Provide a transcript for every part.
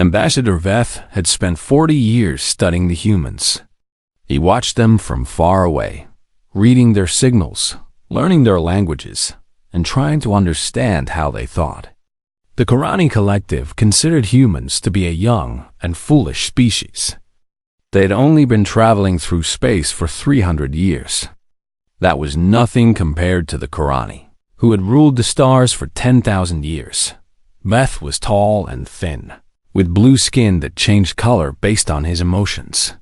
Ambassador Veth had spent 40 years studying the humans. He watched them from far away, reading their signals, learning their languages, and trying to understand how they thought. The Karani Collective considered humans to be a young and foolish species. They had only been traveling through space for 300 years. That was nothing compared to the Karani, who had ruled the stars for 10,000 years. Veth was tall and thin, with blue skin that changed color based on his emotions.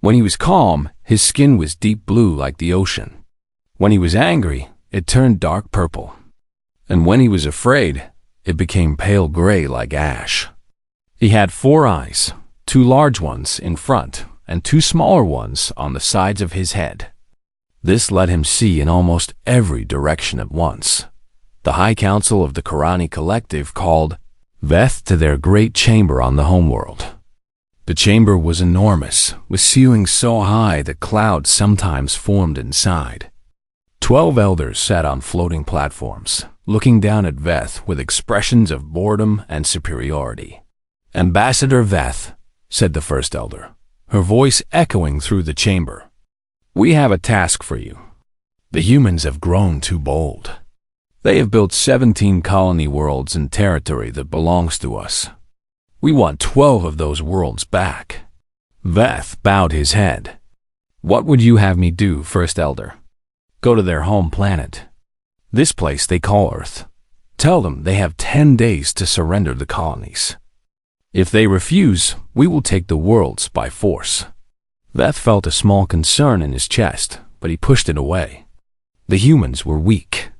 When he was calm, his skin was deep blue like the ocean. When he was angry, it turned dark purple. And when he was afraid, it became pale gray like ash. He had 4 eyes, 2 large ones in front and 2 smaller ones on the sides of his head. This let him see in almost every direction at once. The High Council of the Karani Collective called Veth to their great chamber on the homeworld. The chamber was enormous, with ceilings so high that clouds sometimes formed inside. 12 elders sat on floating platforms, looking down at Veth with expressions of boredom and superiority. "Ambassador Veth," said the first elder, her voice echoing through the chamber, "we have a task for you. The humans have grown too bold. They have built 17 colony worlds in territory that belongs to us. We want 12 of those worlds back." Veth bowed his head. "What would you have me do, First Elder?" "Go to their home planet. This place they call Earth. Tell them they have 10 days to surrender the colonies. If they refuse, we will take the worlds by force." Veth felt a small concern in his chest, but he pushed it away. The humans were weak.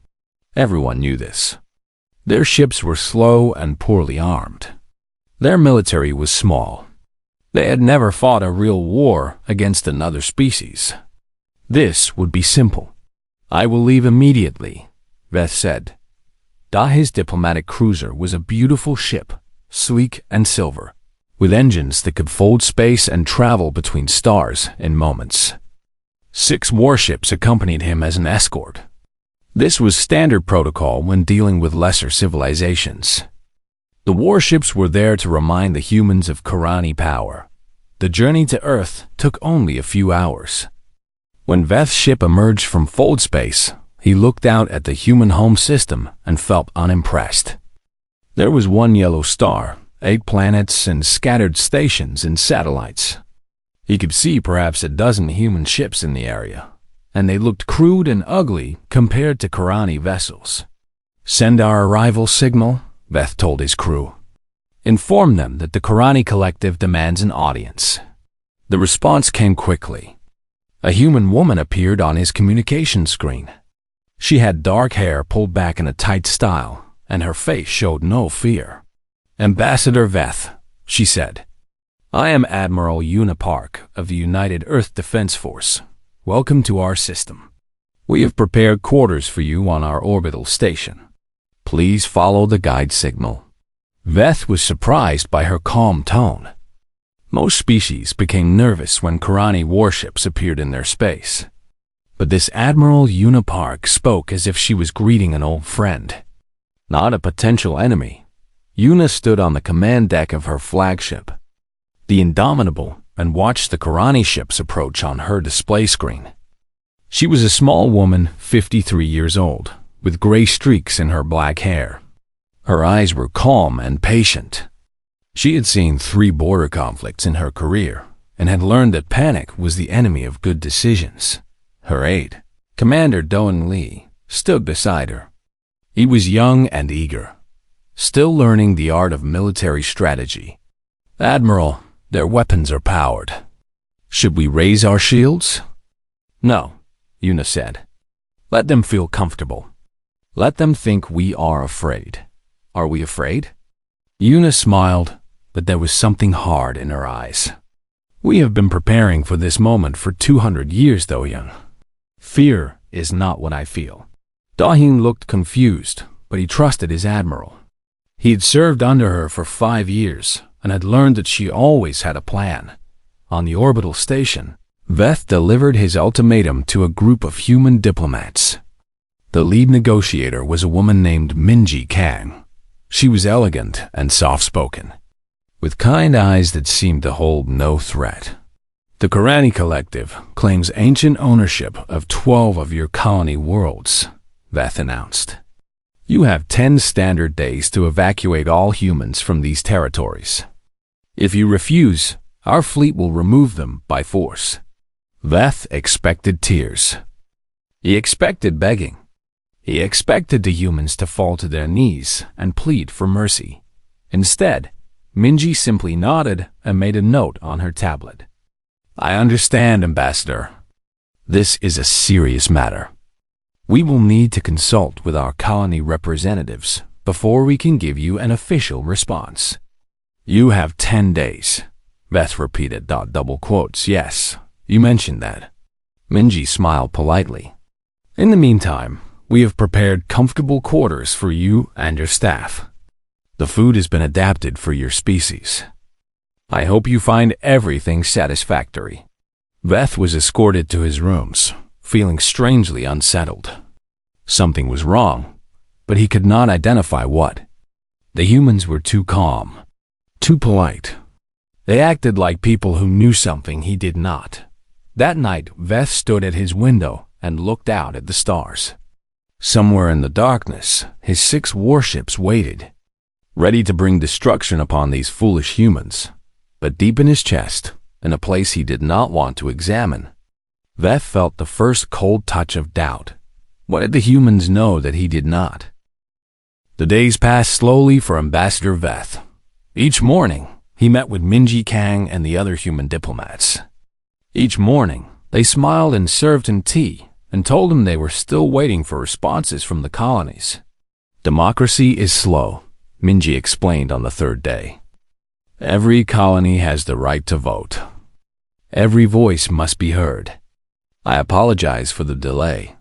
Everyone knew this. Their ships were slow and poorly armed. Their military was small. They had never fought a real war against another species. This would be simple. "I will leave immediately," Veth said. Dahi's diplomatic cruiser was a beautiful ship, sleek and silver, with engines that could fold space and travel between stars in moments. 6 warships accompanied him as an escort. This was standard protocol when dealing with lesser civilizations. The warships were there to remind the humans of Karani power. The journey to Earth took only a few hours. When Veth's ship emerged from fold space, he looked out at the human home system and felt unimpressed. There was 1 yellow star, 8 planets, and scattered stations and satellites. He could see perhaps a dozen human ships in the area, and they looked crude and ugly compared to Karani vessels. "Send our arrival signal," Veth told his crew. "Inform them that the Karani Collective demands an audience." The response came quickly. A human woman appeared on his communication screen. She had dark hair pulled back in a tight style, and her face showed no fear. "Ambassador Veth," she said, "I am Admiral Una Park of the United Earth Defense Force. Welcome to our system. We have prepared quarters for you on our orbital station. Please follow the guide signal." Veth was surprised by her calm tone. Most species became nervous when Karani warships appeared in their space. But this Admiral Una Park spoke as if she was greeting an old friend, not a potential enemy. Una stood on the command deck of her flagship, the Indomitable, and watched the Karani ships approach on her display screen. She was a small woman, 53 years old, with gray streaks in her black hair. Her eyes were calm and patient. She had seen 3 border conflicts in her career and had learned that panic was the enemy of good decisions. Her aide, Commander Doan Lee, stood beside her. He was young and eager, still learning the art of military strategy. "Admiral, their weapons are powered. Should we raise our shields?" "No," Una said. "Let them feel comfortable. Let them think we are afraid." "Are we afraid?" Una smiled, but there was something hard in her eyes. "We have been preparing for this moment for 200 years, Do-young. Fear is not what I feel." Dahin looked confused, but he trusted his admiral. He had served under her for 5 years and had learned that she always had a plan. On the orbital station, Veth delivered his ultimatum to a group of human diplomats. The lead negotiator was a woman named Minji Kang. She was elegant and soft-spoken. with kind eyes that seemed to hold no threat. The Karani Collective claims ancient ownership of 12 of your colony worlds, Veth announced. You have 10 standard days to evacuate all humans from these territories. If you refuse, our fleet will remove them by force. Veth expected tears. He expected begging. He expected the humans to fall to their knees and plead for mercy. Instead, Minji simply nodded and made a note on her tablet. I understand, Ambassador. This is a serious matter. We will need to consult with our colony representatives before we can give you an official response. You have 10 days. Veth repeated, double quotes. Yes, you mentioned that. Minji smiled politely. In the meantime, we have prepared comfortable quarters for you and your staff. The food has been adapted for your species. I hope you find everything satisfactory. Veth was escorted to his rooms, feeling strangely unsettled. Something was wrong, but he could not identify what. The humans were too calm, too polite. They acted like people who knew something he did not. That night, Veth stood at his window and looked out at the stars. Somewhere in the darkness, his 6 warships waited, ready to bring destruction upon these foolish humans. But deep in his chest, in a place he did not want to examine, Veth felt the first cold touch of doubt. What did the humans know that he did not? The days passed slowly for Ambassador Veth. Each morning, he met with Minji Kang and the other human diplomats. Each morning, they smiled and served him tea and told him they were still waiting for responses from the colonies. Democracy is slow, Minji explained on the 3rd day. Every colony has the right to vote. Every voice must be heard. I apologize for the delay.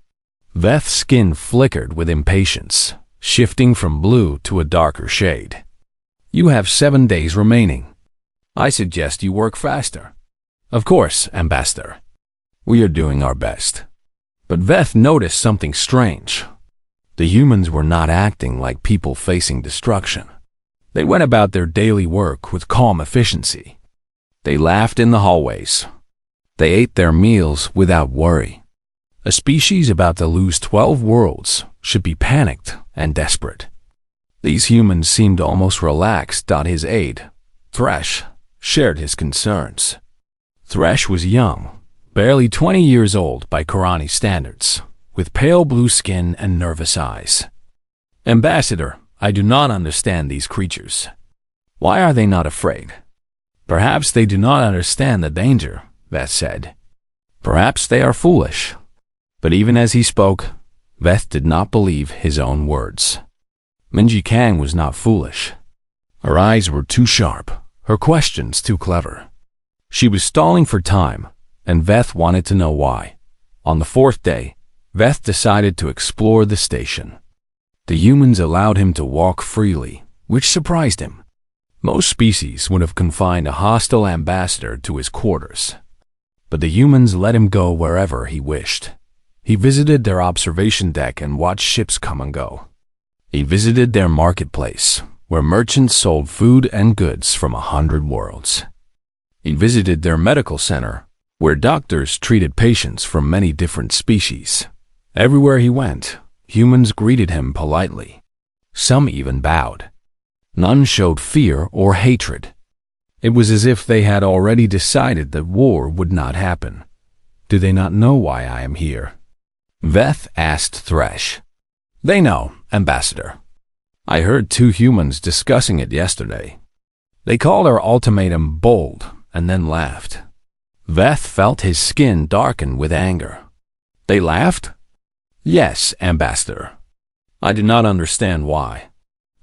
Veth's skin flickered with impatience, shifting from blue to a darker shade. You have 7 days remaining. I suggest you work faster. Of course, Ambassador. We are doing our best. But Veth noticed something strange. The humans were not acting like people facing destruction. They went about their daily work with calm efficiency. They laughed in the hallways. They ate their meals without worry. A species about to lose 12 worlds should be panicked and desperate. These humans seemed almost relaxed. His aide, Thresh, shared his concerns. Thresh was young, barely 20 years old by Karani standards, with pale blue skin and nervous eyes. Ambassador, I do not understand these creatures. Why are they not afraid? Perhaps they do not understand the danger, Veth said. Perhaps they are foolish. But even as he spoke, Veth did not believe his own words. Minji Kang was not foolish. Her eyes were too sharp, her questions too clever. She was stalling for time, and Veth wanted to know why. On the 4th day, Veth decided to explore the station. The humans allowed him to walk freely, which surprised him. Most species would have confined a hostile ambassador to his quarters. But the humans let him go wherever he wished. He visited their observation deck and watched ships come and go. He visited their marketplace, where merchants sold food and goods from 100 worlds. He visited their medical center, where doctors treated patients from many different species. Everywhere he went, humans greeted him politely. Some even bowed. None showed fear or hatred. It was as if they had already decided that war would not happen. Do they not know why I am here? Veth asked Thresh. They know, Ambassador. I heard 2 humans discussing it yesterday. They called our ultimatum bold and then laughed. Veth felt his skin darken with anger. They laughed? Yes, Ambassador. I do not understand why.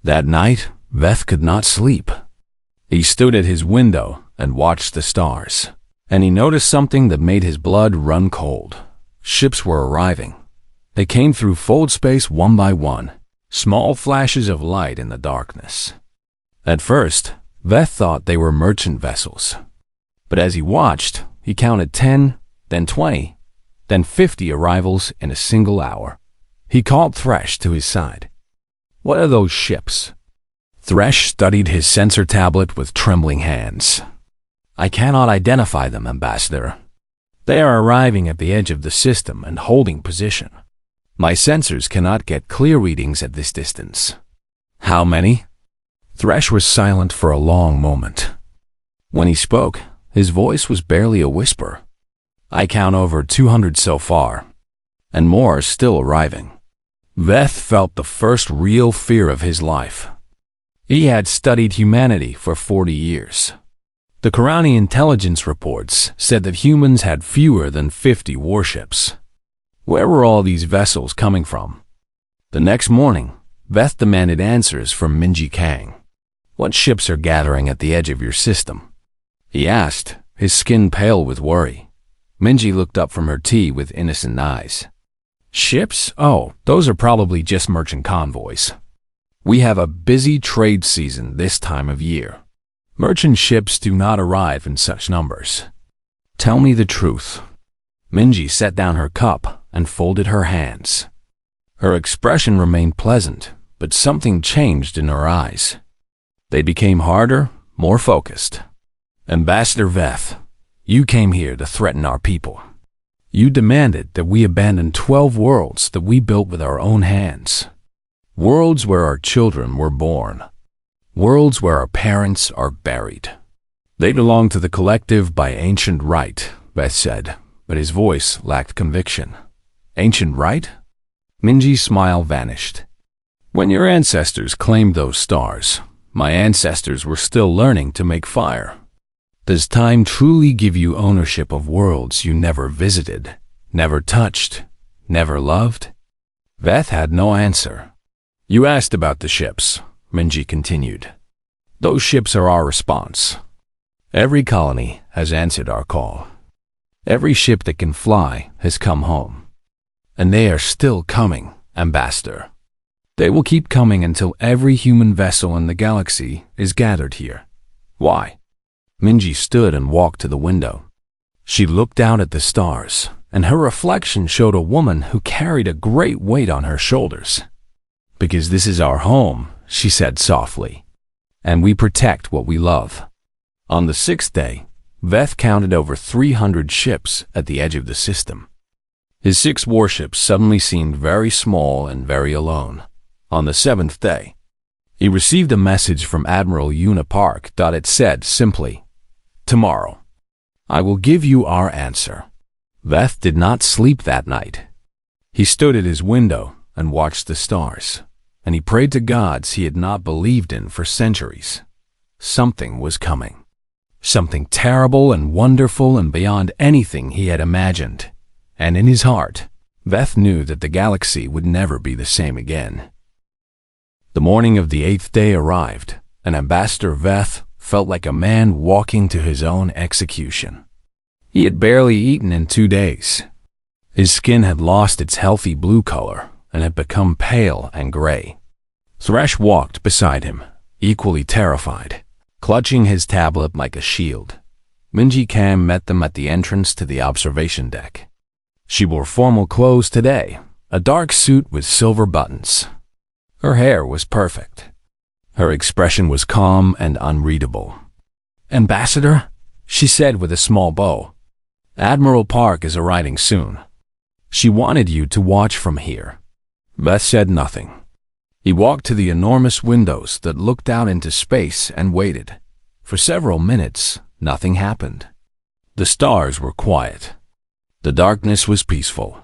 That night, Veth could not sleep. He stood at his window and watched the stars, and he noticed something that made his blood run cold. Ships were arriving. They came through fold space one by one, small flashes of light in the darkness. At first, Veth thought they were merchant vessels. But as he watched, he counted 10, then 20, then 50 arrivals in a single hour. He called Thresh to his side. What are those ships? Thresh studied his sensor tablet with trembling hands. I cannot identify them, Ambassador. They are arriving at the edge of the system and holding position. My sensors cannot get clear readings at this distance. How many? Thresh was silent for a long moment. When he spoke, his voice was barely a whisper. I count over 200 so far, and more are still arriving. Veth felt the first real fear of his life. He had studied humanity for 40 years. The Qurani intelligence reports said that humans had fewer than 50 warships. Where were all these vessels coming from? The next morning, Veth demanded answers from Minji Kang. What ships are gathering at the edge of your system? He asked, his skin pale with worry. Minji looked up from her tea with innocent eyes. Ships? Oh, those are probably just merchant convoys. We have a busy trade season this time of year. Merchant ships do not arrive in such numbers. Tell me the truth. Minji set down her cup and folded her hands. Her expression remained pleasant, but something changed in her eyes. They became harder, more focused. Ambassador Veth, you came here to threaten our people. You demanded that we abandon 12 worlds that we built with our own hands. Worlds where our children were born. Worlds where our parents are buried. They belong to the collective by ancient right, Veth said, but his voice lacked conviction. Ancient right? Minji's smile vanished. When your ancestors claimed those stars, my ancestors were still learning to make fire. Does time truly give you ownership of worlds you never visited, never touched, never loved? Veth had no answer. You asked about the ships, Minji continued. Those ships are our response. Every colony has answered our call. Every ship that can fly has come home. And they are still coming, Ambassador. They will keep coming until every human vessel in the galaxy is gathered here. Why? Minji stood and walked to the window. She looked out at the stars, and her reflection showed a woman who carried a great weight on her shoulders. Because this is our home, she said softly, and we protect what we love. On the 6th day, Veth counted over 300 ships at the edge of the system. His 6 warships suddenly seemed very small and very alone. On the 7th day, he received a message from Admiral Una Park. It said simply, "Tomorrow, I will give you our answer." Veth did not sleep that night. He stood at his window and watched the stars, and he prayed to gods he had not believed in for centuries. Something was coming. Something terrible and wonderful and beyond anything he had imagined. And in his heart, Veth knew that the galaxy would never be the same again. The morning of the 8th day arrived, and Ambassador Veth felt like a man walking to his own execution. He had barely eaten in 2 days. His skin had lost its healthy blue color and had become pale and gray. Thresh walked beside him, equally terrified, clutching his tablet like a shield. Minji Kam met them at the entrance to the observation deck. She wore formal clothes today, a dark suit with silver buttons. Her hair was perfect. Her expression was calm and unreadable. "Ambassador," she said with a small bow, "Admiral Park is arriving soon. She wanted you to watch from here." Veth said nothing. He walked to the enormous windows that looked out into space and waited. For several minutes, nothing happened. The stars were quiet. The darkness was peaceful.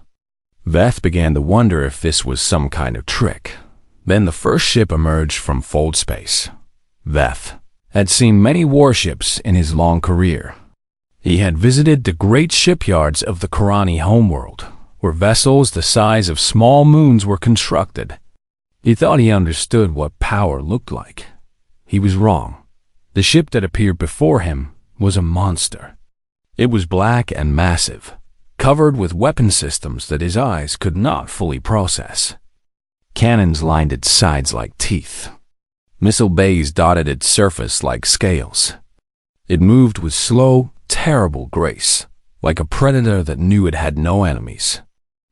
Veth began to wonder if this was some kind of trick. Then the first ship emerged from fold space. Veth had seen many warships in his long career. He had visited the great shipyards of the Qurani homeworld, where vessels the size of small moons were constructed. He thought he understood what power looked like. He was wrong. The ship that appeared before him was a monster. It was black and massive, covered with weapon systems that his eyes could not fully process. Cannons lined its sides like teeth. Missile bays dotted its surface like scales. It moved with slow, terrible grace, like a predator that knew it had no enemies.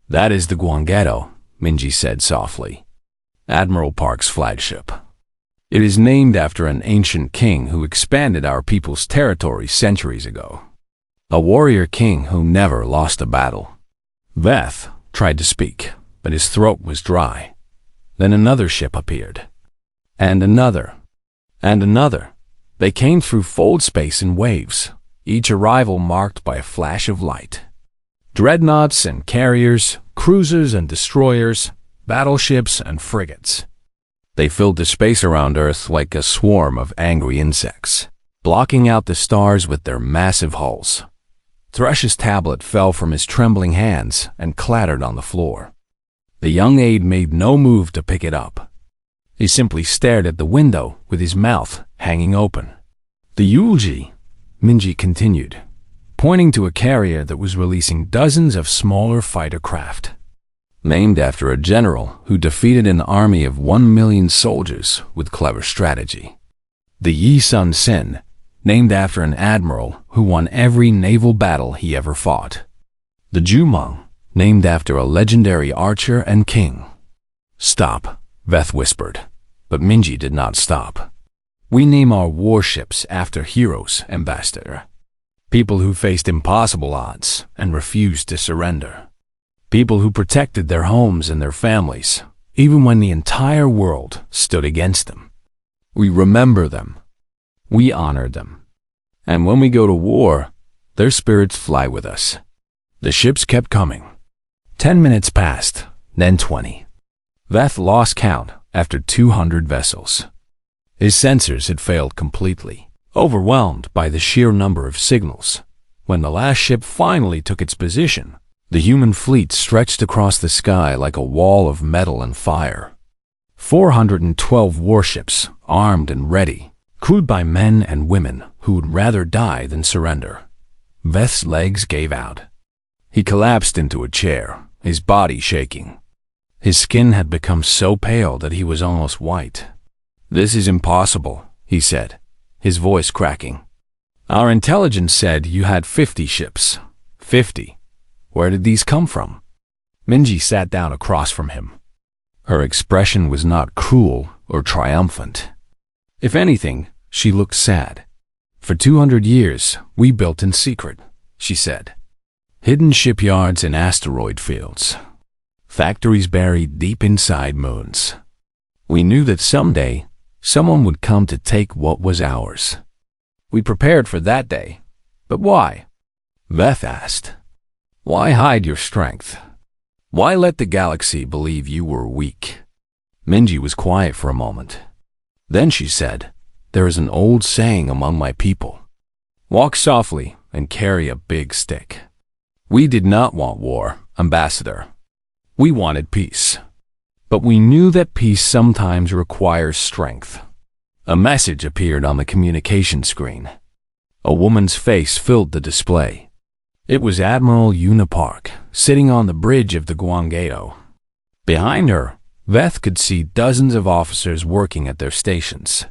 "That is the Guangetto," Minji said softly. "Admiral Park's flagship." It is named after an ancient king who expanded our people's territory centuries ago. A warrior king who never lost a battle. Veth tried to speak, but his throat was dry. Then another ship appeared. And another. And another. They came through fold space in waves, each arrival marked by a flash of light. Dreadnoughts and carriers, cruisers and destroyers, battleships and frigates. They filled the space around Earth like a swarm of angry insects, blocking out the stars with their massive hulls. Thresh's tablet fell from his trembling hands and clattered on the floor. The young aide made no move to pick it up. He simply stared at the window with his mouth hanging open. The Yulji, Minji continued, pointing to a carrier that was releasing dozens of smaller fighter craft. Named after a general who defeated an army of 1 million soldiers with clever strategy. The Yi Sun Sin, named after an admiral who won every naval battle he ever fought. The Jumong, named after a legendary archer and king. Stop, Veth whispered, but Minji did not stop. We name our warships after heroes, Ambassador. People who faced impossible odds and refused to surrender. People who protected their homes and their families, even when the entire world stood against them. We remember them. We honor them. And when we go to war, their spirits fly with us. The ships kept coming. 10 minutes passed, then 20. Veth lost count after 200 vessels. His sensors had failed completely, overwhelmed by the sheer number of signals. When the last ship finally took its position, the human fleet stretched across the sky like a wall of metal and fire. 412 warships, armed and ready, crewed by men and women who would rather die than surrender. Veth's legs gave out. He collapsed into a chair, his body shaking. His skin had become so pale that he was almost white. "This is impossible," he said, his voice cracking. "Our intelligence said you had 50 ships. 50. Where did these come from?" Minji sat down across from him. Her expression was not cruel or triumphant. If anything, she looked sad. "For 200 years, we built in secret," she said. Hidden shipyards in asteroid fields. Factories buried deep inside moons. We knew that someday, someone would come to take what was ours. We prepared for that day. But why? Veth asked. Why hide your strength? Why let the galaxy believe you were weak? Minji was quiet for a moment. Then she said, "There is an old saying among my people. Walk softly and carry a big stick." We did not want war, Ambassador. We wanted peace. But we knew that peace sometimes requires strength. A message appeared on the communication screen. A woman's face filled the display. It was Admiral Yuna Park, sitting on the bridge of the Guangado. Behind her, Veth could see dozens of officers working at their stations.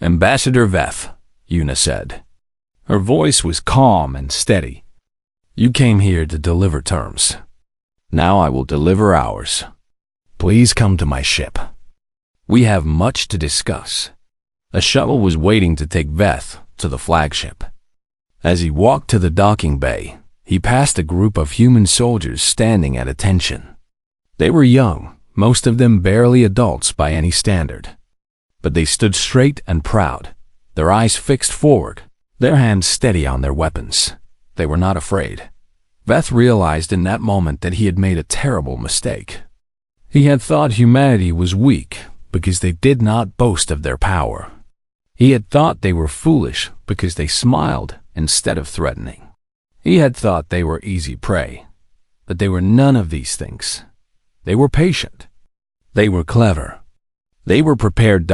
"Ambassador Veth," Yuna said. Her voice was calm and steady. "You came here to deliver terms. Now I will deliver ours. Please come to my ship. We have much to discuss." A shuttle was waiting to take Veth to the flagship. As he walked to the docking bay, he passed a group of human soldiers standing at attention. They were young, most of them barely adults by any standard. But they stood straight and proud, their eyes fixed forward, their hands steady on their weapons. They were not afraid. Veth realized in that moment that he had made a terrible mistake. He had thought humanity was weak because they did not boast of their power. He had thought they were foolish because they smiled instead of threatening. He had thought they were easy prey, but they were none of these things. They were patient. They were clever. They were prepared.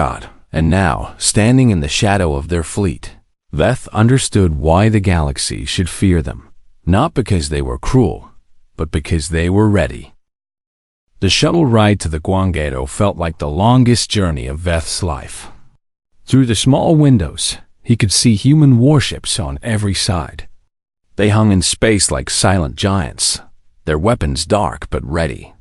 And now, standing in the shadow of their fleet, Veth understood why the galaxy should fear them, not because they were cruel, but because they were ready. The shuttle ride to the Guangado felt like the longest journey of Veth's life. Through the small windows, he could see human warships on every side. They hung in space like silent giants, their weapons dark but ready.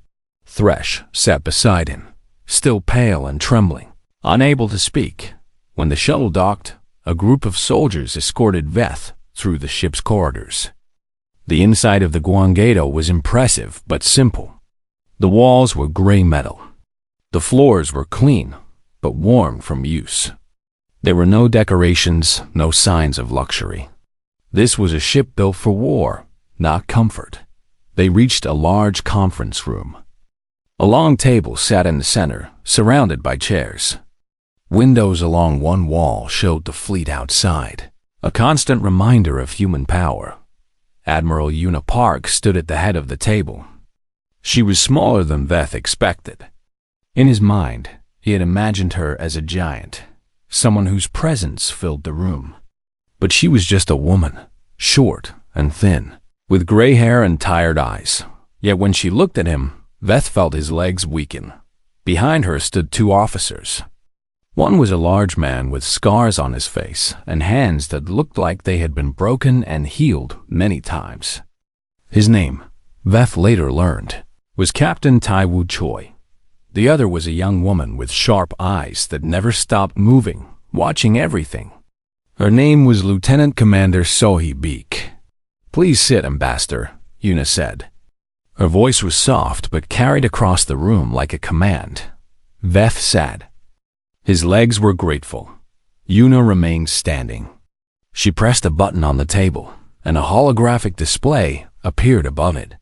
Thresh sat beside him, still pale and trembling, Unable to speak, when the shuttle docked, a group of soldiers escorted Veth through the ship's corridors. The inside of the Guangato was impressive but simple. The walls were gray metal. The floors were clean, but worn from use. There were no decorations, no signs of luxury. This was a ship built for war, not comfort. They reached a large conference room. A long table sat in the center, surrounded by chairs. Windows along one wall showed the fleet outside, a constant reminder of human power. Admiral Una Park stood at the head of the table. She was smaller than Veth expected. In his mind, he had imagined her as a giant, someone whose presence filled the room. But she was just a woman, short and thin, with gray hair and tired eyes. Yet when she looked at him, Veth felt his legs weaken. Behind her stood two officers. One was a large man with scars on his face and hands that looked like they had been broken and healed many times. His name, Veth later learned, was Captain Tai-Wu Choi. The other was a young woman with sharp eyes that never stopped moving, watching everything. Her name was Lieutenant Commander Sohee Beek. "Please sit, Ambassador," Una said. Her voice was soft but carried across the room like a command. Veth sat. His legs were grateful. Una remained standing. She pressed a button on the table, and a holographic display appeared above it.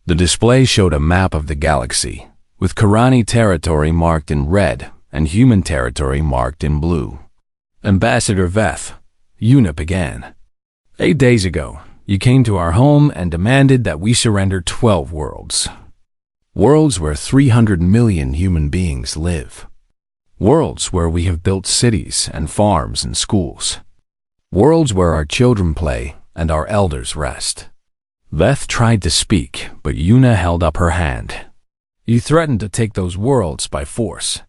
The display showed a map of the galaxy, with Karani territory marked in red and human territory marked in blue. "Ambassador Veth," Una began. "8 days ago, you came to our home and demanded that we surrender 12 worlds. Worlds where 300 million human beings live. Worlds where we have built cities and farms and schools. Worlds where our children play and our elders rest." Veth tried to speak, but Una held up her hand. "You threatened to take those worlds by force.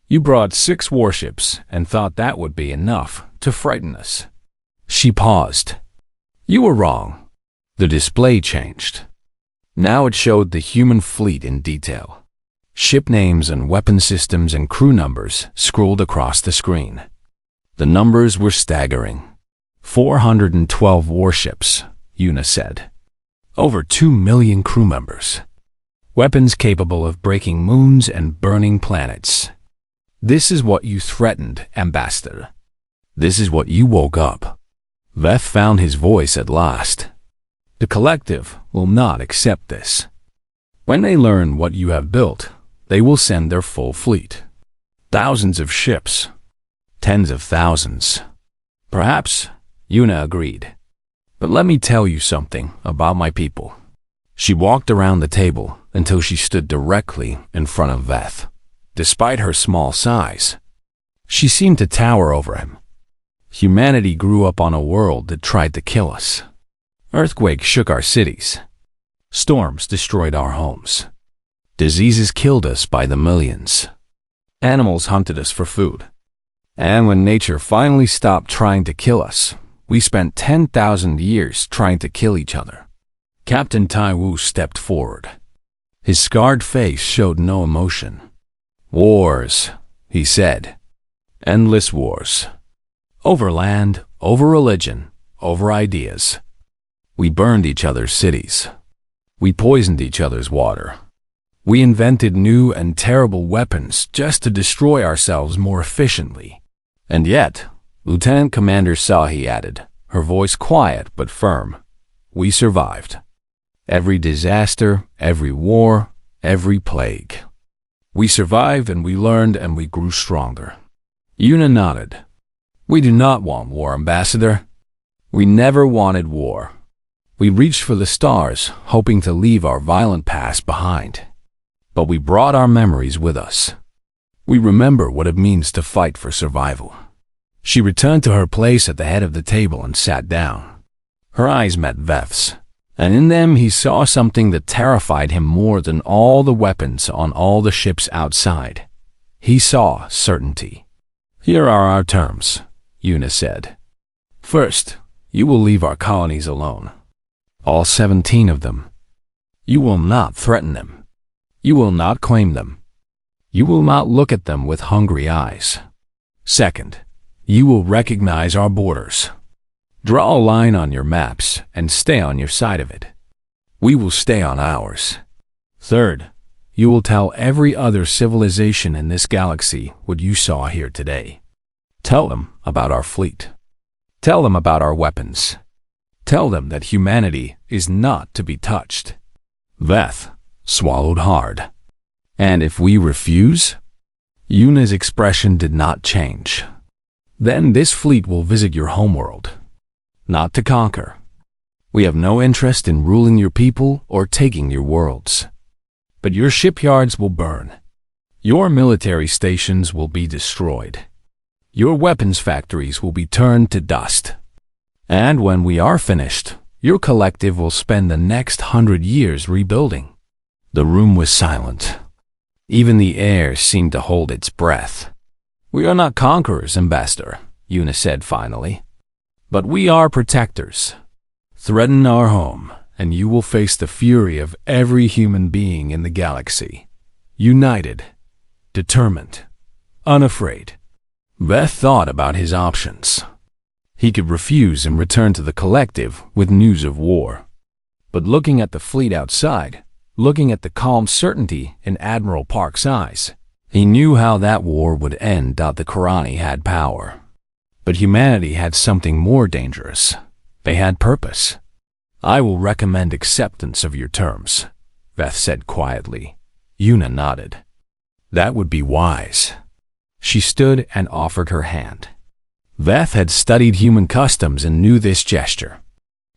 You brought 6 warships and thought that would be enough to frighten us." She paused. "You were wrong." The display changed. Now it showed the human fleet in detail. Ship names and weapon systems and crew numbers scrolled across the screen. The numbers were staggering. 412 warships, Una said. Over 2 million crew members. Weapons capable of breaking moons and burning planets. This is what you threatened, Ambassador. This is what you woke up. Veth found his voice at last. The collective will not accept this. When they learn what you have built, they will send their full fleet. Thousands of ships. Tens of thousands. Perhaps, Una agreed. But let me tell you something about my people. She walked around the table until she stood directly in front of Veth. Despite her small size, she seemed to tower over him. Humanity grew up on a world that tried to kill us. Earthquakes shook our cities. Storms destroyed our homes. Diseases killed us by the millions. Animals hunted us for food. And when nature finally stopped trying to kill us, we spent 10,000 years trying to kill each other. Captain Tai-Wu stepped forward. His scarred face showed no emotion. Wars, he said. Endless wars. Over land, over religion, over ideas. We burned each other's cities. We poisoned each other's water. We invented new and terrible weapons just to destroy ourselves more efficiently. And yet, Lieutenant Commander Sohee added, her voice quiet but firm, we survived. Every disaster, every war, every plague. We survived and we learned and we grew stronger. Una nodded. We do not want war, Ambassador. We never wanted war. We reached for the stars, hoping to leave our violent past behind. But we brought our memories with us. We remember what it means to fight for survival. She returned to her place at the head of the table and sat down. Her eyes met Veth's, and in them he saw something that terrified him more than all the weapons on all the ships outside. He saw certainty. Here are our terms, Una said. First, you will leave our colonies alone. All 17 of them. You will not threaten them. You will not claim them. You will not look at them with hungry eyes. Second, you will recognize our borders. Draw a line on your maps and stay on your side of it. We will stay on ours. Third, you will tell every other civilization in this galaxy what you saw here today. Tell them about our fleet. Tell them about our weapons. Tell them that humanity is not to be touched. Veth swallowed hard. And if we refuse? Yuna's expression did not change. Then this fleet will visit your homeworld. Not to conquer. We have no interest in ruling your people or taking your worlds. But your shipyards will burn. Your military stations will be destroyed. Your weapons factories will be turned to dust. And when we are finished, your collective will spend the next 100 years rebuilding. The room was silent. Even the air seemed to hold its breath. We are not conquerors, Ambassador, Yuna said finally. But we are protectors. Threaten our home, and you will face the fury of every human being in the galaxy. United, determined, unafraid. Veth thought about his options. He could refuse and return to the collective with news of war. But looking at the fleet outside, looking at the calm certainty in Admiral Park's eyes, he knew how that war would end. The Karani had power. But humanity had something more dangerous. They had purpose. I will recommend acceptance of your terms, Veth said quietly. Yuna nodded. That would be wise. She stood and offered her hand. Veth had studied human customs and knew this gesture.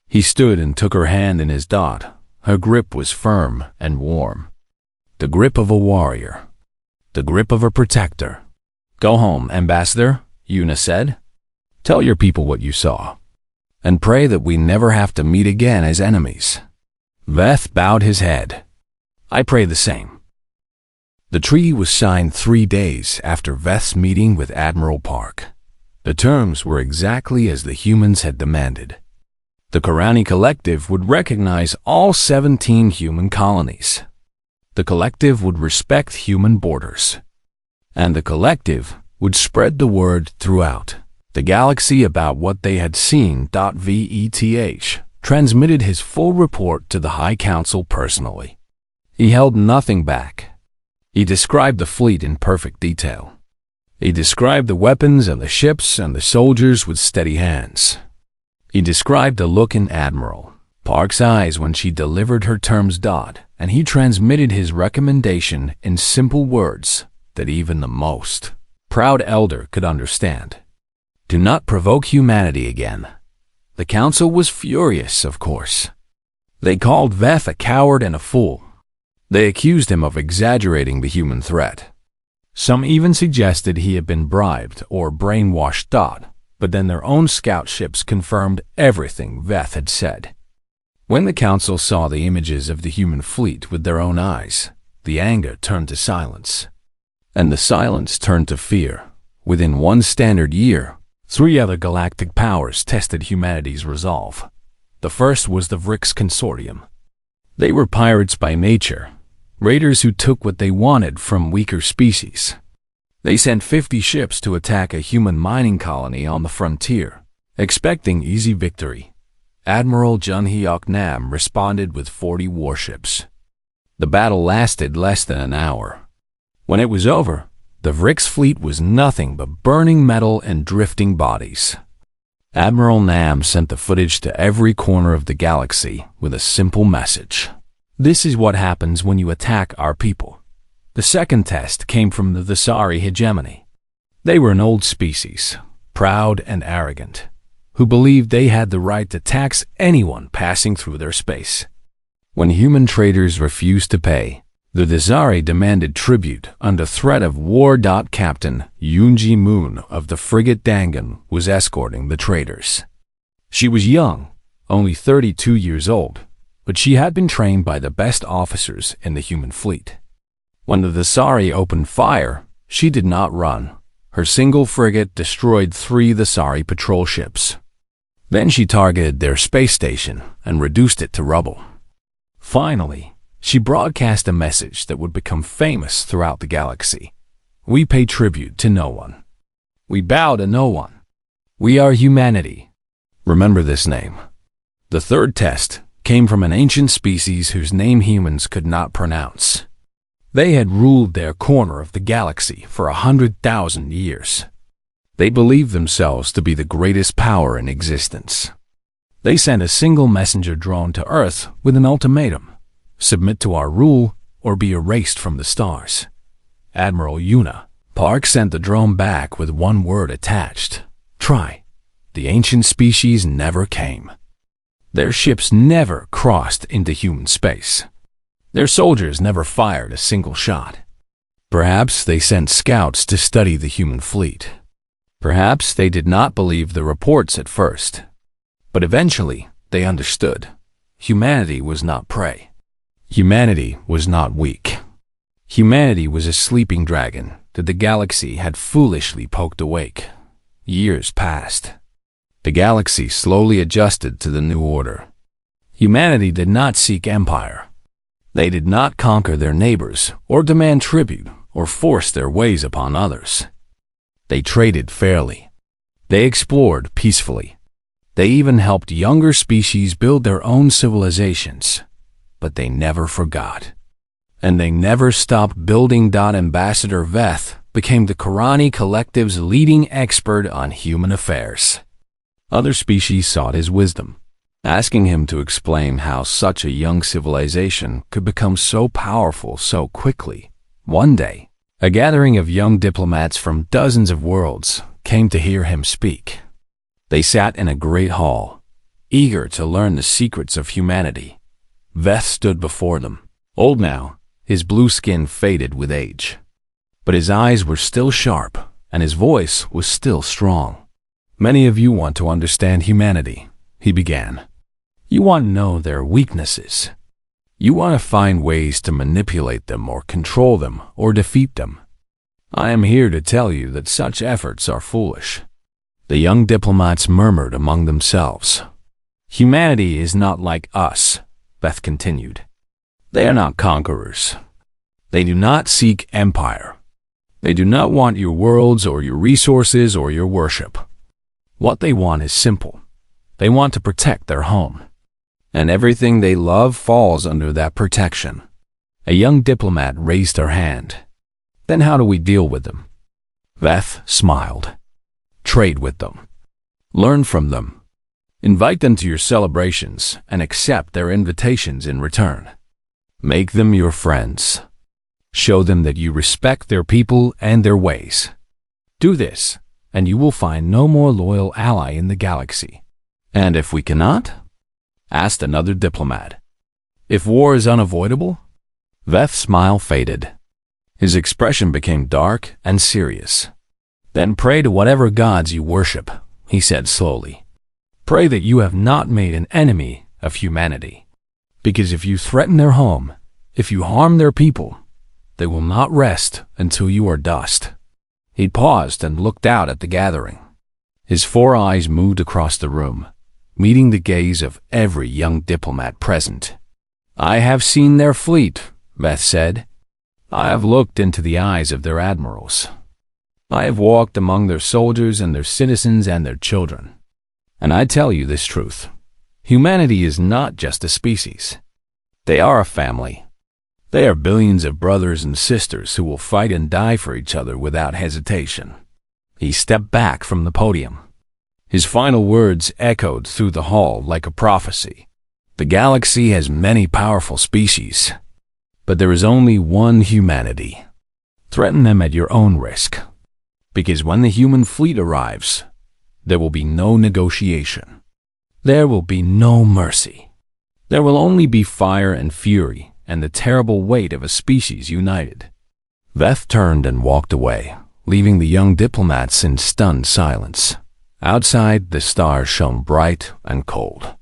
He stood and took her hand in his dot. Her grip was firm and warm. The grip of a warrior. The grip of a protector. Go home, Ambassador, Yuna said. Tell your people what you saw. And pray that we never have to meet again as enemies. Veth bowed his head. I pray the same. The treaty was signed 3 days after Veth's meeting with Admiral Park. The terms were exactly as the humans had demanded. The Karani Collective would recognize all 17 human colonies. The Collective would respect human borders. And the Collective would spread the word throughout the galaxy about what they had seen. Veth transmitted his full report to the High Council personally. He held nothing back. He described the fleet in perfect detail. He described the weapons and the ships and the soldiers with steady hands. He described the look in Admiral Park's eyes when she delivered her terms. And he transmitted his recommendation in simple words that even the most proud elder could understand. Do not provoke humanity again. The council was furious, of course. They called Veth a coward and a fool. They accused him of exaggerating the human threat. Some even suggested he had been bribed or brainwashed. But then their own scout ships confirmed everything Veth had said. When the council saw the images of the human fleet with their own eyes, the anger turned to silence. And the silence turned to fear. Within 1 standard year, 3 other galactic powers tested humanity's resolve. The first was the Vrix Consortium. They were pirates by nature, raiders who took what they wanted from weaker species. They sent 50 ships to attack a human mining colony on the frontier, expecting easy victory. Admiral Junhyok Nam responded with 40 warships. The battle lasted less than an hour. When it was over, the Vrix fleet was nothing but burning metal and drifting bodies. Admiral Nam sent the footage to every corner of the galaxy with a simple message. This is what happens when you attack our people. The second test came from the Thesari hegemony. They were an old species, proud and arrogant, who believed they had the right to tax anyone passing through their space. When human traders refused to pay, the Thesari demanded tribute under threat of war. Captain Yoonji Moon of the frigate Dangan was escorting the traders. She was young, only 32 years old, but she had been trained by the best officers in the human fleet. When the Thesari opened fire, she did not run. Her single frigate destroyed 3 Thesari patrol ships. Then she targeted their space station and reduced it to rubble. Finally, She broadcast a message that would become famous throughout the galaxy. We pay tribute to no one. We bow to no one. We are humanity. Remember this name. The third test came from an ancient species whose name humans could not pronounce. They had ruled their corner of the galaxy for 100,000 years. They believed themselves to be the greatest power in existence. They sent a single messenger drone to Earth with an ultimatum: submit to our rule or be erased from the stars. Admiral Yuna Park sent the drone back with one word attached: try. The ancient species never came. Their ships never crossed into human space. Their soldiers never fired a single shot. Perhaps they sent scouts to study the human fleet. Perhaps they did not believe the reports at first. But eventually, they understood. Humanity was not prey. Humanity was not weak. Humanity was a sleeping dragon that the galaxy had foolishly poked awake. Years passed. The galaxy slowly adjusted to the new order. Humanity did not seek empire. They did not conquer their neighbors or demand tribute or force their ways upon others. They traded fairly. They explored peacefully. They even helped younger species build their own civilizations. But they never forgot. And they never stopped building. Ambassador Veth became the Karani Collective's leading expert on human affairs. Other species sought his wisdom, asking him to explain how such a young civilization could become so powerful so quickly. One day, a gathering of young diplomats from dozens of worlds came to hear him speak. They sat in a great hall, eager to learn the secrets of humanity. Veth stood before them, old now, his blue skin faded with age. But his eyes were still sharp, and his voice was still strong. Many of you want to understand humanity, he began. You want to know their weaknesses. You want to find ways to manipulate them or control them or defeat them. I am here to tell you that such efforts are foolish. The young diplomats murmured among themselves. Humanity is not like us, Beth continued. They are not conquerors. They do not seek empire. They do not want your worlds or your resources or your worship. What they want is simple. They want to protect their home. And everything they love falls under that protection. A young diplomat raised her hand. Then how do we deal with them? Veth smiled. Trade with them. Learn from them. Invite them to your celebrations and accept their invitations in return. Make them your friends. Show them that you respect their people and their ways. Do this, and you will find no more loyal ally in the galaxy. And if we cannot? Asked another diplomat. If war is unavoidable? Veth's smile faded. His expression became dark and serious. Then pray to whatever gods you worship, he said slowly. Pray that you have not made an enemy of humanity. Because if you threaten their home, if you harm their people, they will not rest until you are dust. He paused and looked out at the gathering. His 4 eyes moved across the room, meeting the gaze of every young diplomat present. I have seen their fleet, Beth said. I have looked into the eyes of their admirals. I have walked among their soldiers and their citizens and their children. And I tell you this truth. Humanity is not just a species. They are a family. They are billions of brothers and sisters who will fight and die for each other without hesitation. He stepped back from the podium. His final words echoed through the hall like a prophecy. The galaxy has many powerful species, but there is only one humanity. Threaten them at your own risk, because when the human fleet arrives, there will be no negotiation. There will be no mercy. There will only be fire and fury and the terrible weight of a species united. Veth turned and walked away, leaving the young diplomats in stunned silence. Outside, the stars shone bright and cold.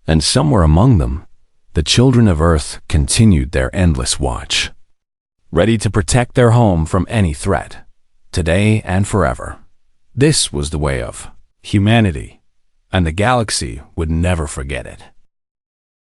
And somewhere among them, the children of Earth continued their endless watch, ready to protect their home from any threat, today and forever. This was the way of humanity, and the galaxy would never forget it.